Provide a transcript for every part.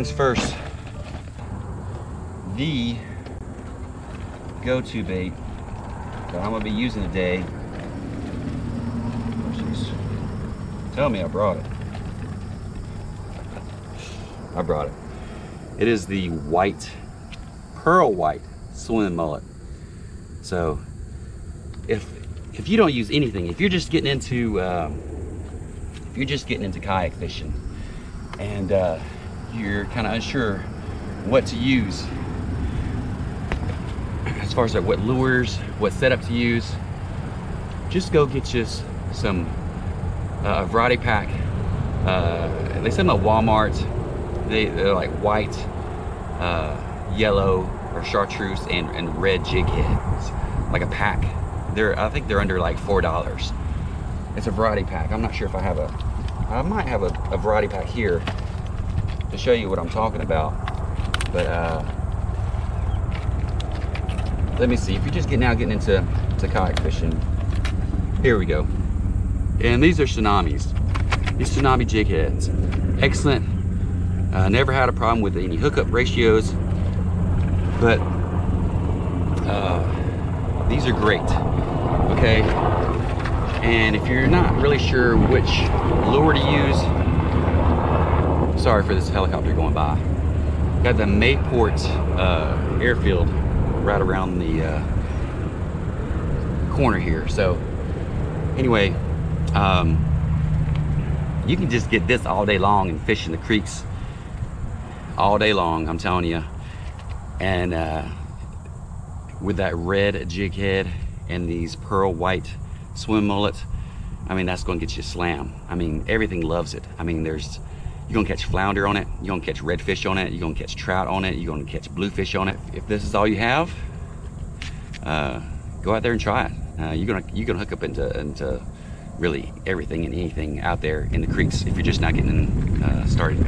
things first. The go-to bait that I'm gonna be using today. Oh, jeez. Tell me I brought it. I brought it. It is the white, pearl white swim mullet. So if you don't use anything, if you're just getting into kayak fishing and you're kind of unsure what to use as far as like what lures, what setup to use, just go get you some a variety pack. They sell them at Walmart. They're like white, yellow, or chartreuse and red jig heads, like a pack. I think they're under like $4. It's a variety pack. I'm not sure if I might have a variety pack here to show you what I'm talking about. But let me see. If you're just getting into kayak fishing, here we go. And these are tsunamis. These tsunami jig heads, excellent. Never had a problem with any hookup ratios, but these are great. Okay, and if you're not really sure which lure to use, sorry for this helicopter going by. Got the Mayport airfield right around the corner here. So anyway, you can just get this all day long and fish in the creeks all day long, I'm telling you. And with that red jig head and these pearl white swim mullets, I mean, that's gonna get you a slam. I mean, everything loves it. I mean, you're gonna catch flounder on it, you're gonna catch redfish on it, you're gonna catch trout on it, you're gonna catch bluefish on it. If this is all you have, go out there and try it. You're gonna hook up into really everything and anything out there in the creeks if you're just not getting started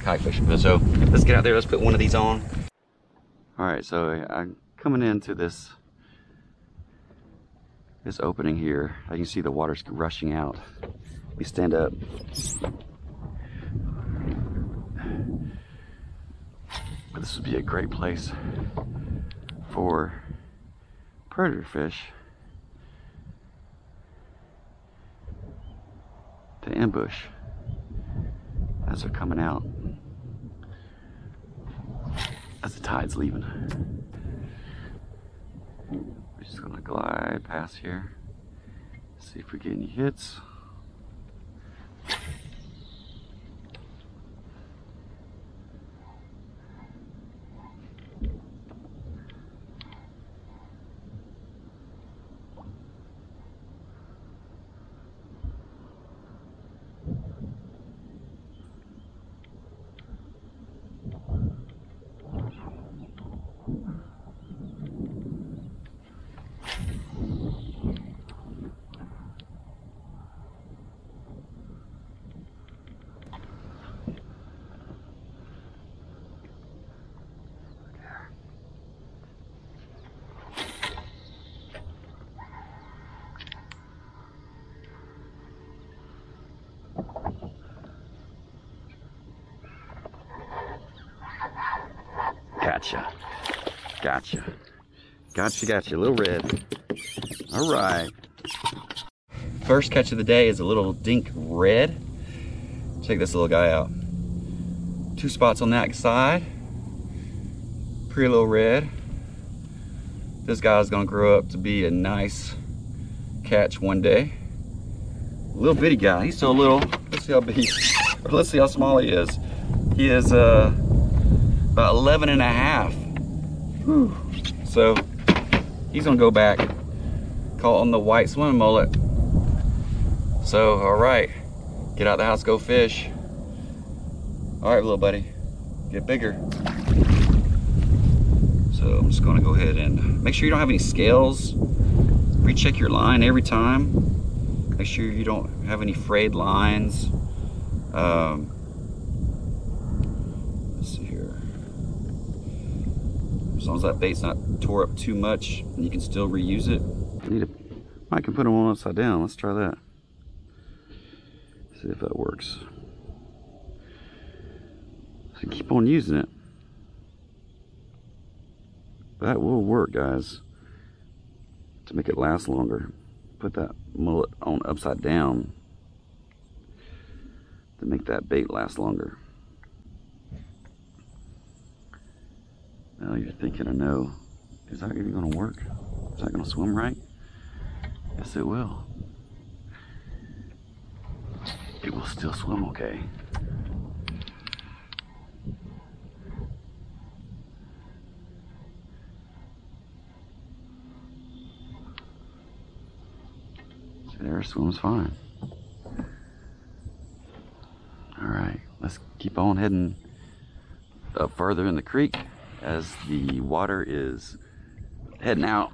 kayak fishing. So let's get out there, let's put one of these on. All right, so I'm coming into this opening here. I can see the water's rushing out. Let me stand up. But this would be a great place for predator fish to ambush as they're coming out, as the tide's leaving. We're just gonna glide past here, see if we get any hits. Gotcha, little red. All right. First catch of the day is a little dink red. Check this little guy out. 2 spots on that side. Pretty little red. This guy's gonna grow up to be a nice catch one day. Little bitty guy, he's still little. Let's see how big, or let's see how small he is. He is about 11 and a half. Whew. So he's gonna go back, caught on the white swimming mullet. So, all right, get out the house, go fish. All right, little buddy, get bigger. So I'm just gonna go ahead and make sure you don't have any scales. Recheck your line every time. Make sure you don't have any frayed lines. Let's see here. As long as that bait's not tore up too much, and you can still reuse it. I can put them on upside down. Let's try that. See if that works. So keep on using it. That will work, guys, to make it last longer. Put that mullet on upside down to make that bait last longer. Now you're thinking, I know, is that even gonna work? Is that gonna swim right? Yes, it will. It will still swim okay. See, there, it swims fine. All right, let's keep on heading up further in the creek as the water is heading out.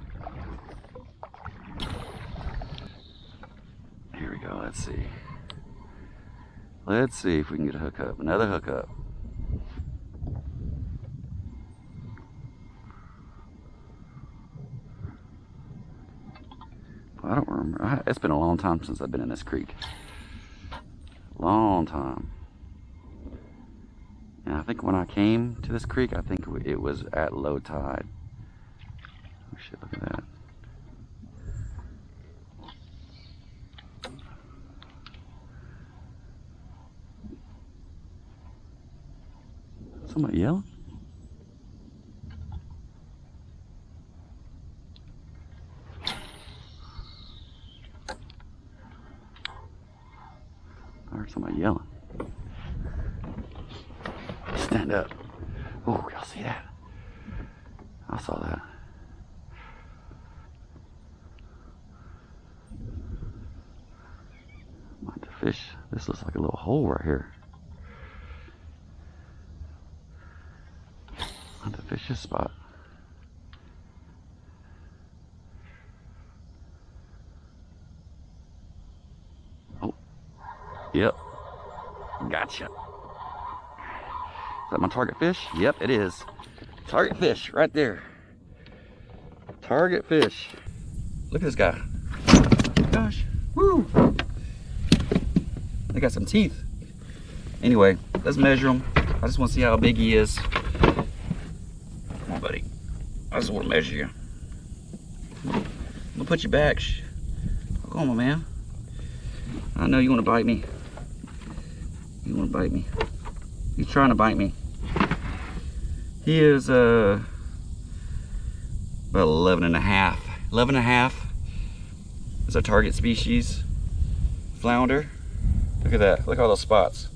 Here we go, let's see. Let's see if we can get a hookup, another hookup. I don't remember, it's been a long time since I've been in this creek. Long time. And I think when I came to this creek, I think it was at low tide. Oh shit, look at that. Somebody yelling? I heard somebody yelling. Stand up. Oh, y'all see that? I saw that. Might the fish. This looks like a little hole right here. Might the fish spot. Oh, yep. Gotcha. Is that my target fish? Yep, it is. Target fish right there. Target fish. Look at this guy. Gosh. Woo. They got some teeth. Anyway, let's measure him. I just want to see how big he is. Come on, buddy. I just want to measure you. I'm gonna put you back. Come on, my man. I know you want to bite me. You want to bite me. He's trying to bite me. He is about 11 and a half. 11 and a half is our target species. Flounder. Look at that. Look at all those spots.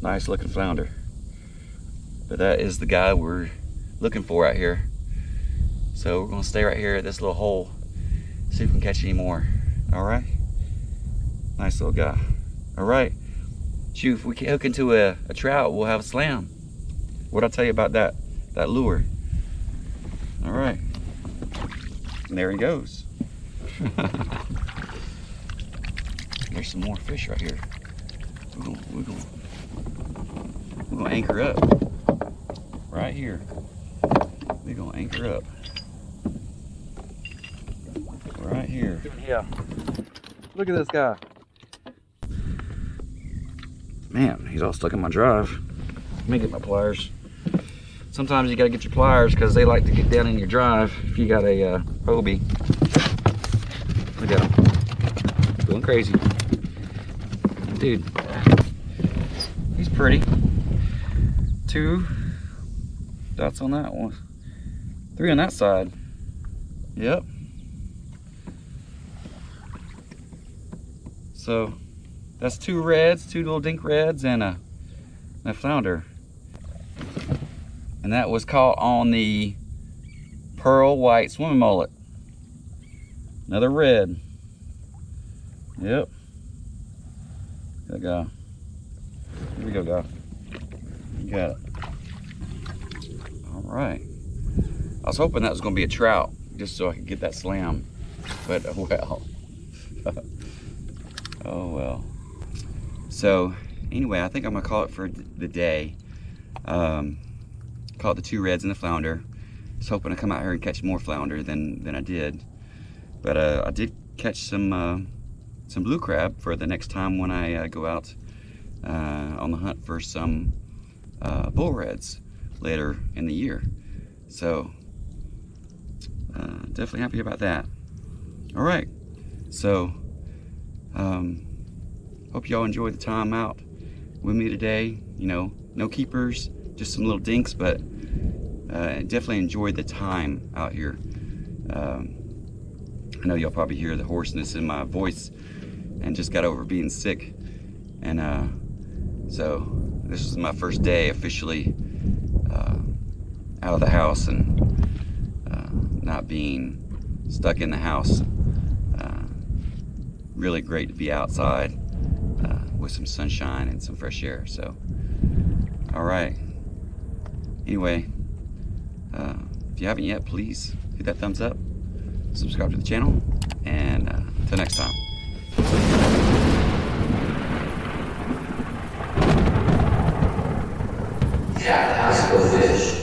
Nice looking flounder. But that is the guy we're looking for out here. So we're gonna stay right here at this little hole. See if we can catch any more. All right. Nice little guy. All right. Shoot, if we can hook into a trout, we'll have a slam. What'd I tell you about that lure? All right. And there he goes. There's some more fish right here. We're gonna anchor up. Right here. We're gonna anchor up. Right here. Yeah. Look at this guy. Man, he's all stuck in my drive. Let me get my pliers. Sometimes you gotta get your pliers because they like to get down in your drive if you got a Hobie. Look at him. Going crazy. Dude, he's pretty. 2 dots on that one. 3 on that side. Yep. So that's 2 reds, 2 little dink reds, and a flounder. And that was caught on the pearl white swimming mullet. Another red. Yep. That guy. Here we go, guy. You got it. All right. I was hoping that was going to be a trout, just so I could get that slam. But, oh well. Oh well. So, anyway, I think I'm going to call it for the day. Caught the 2 reds and the flounder. Was hoping to come out here and catch more flounder than I did. But I did catch some blue crab for the next time when I go out on the hunt for some bull reds later in the year. So definitely happy about that. All right, so hope y'all enjoyed the time out with me today. You know, no keepers, just some little dinks, but definitely enjoyed the time out here. I know y'all probably hear the hoarseness in my voice, and just got over being sick, and so this was my first day officially out of the house and not being stuck in the house. Really great to be outside with some sunshine and some fresh air. So, all right. Anyway, if you haven't yet, please hit that thumbs up, subscribe to the channel, and until next time. Get out the house, go fish.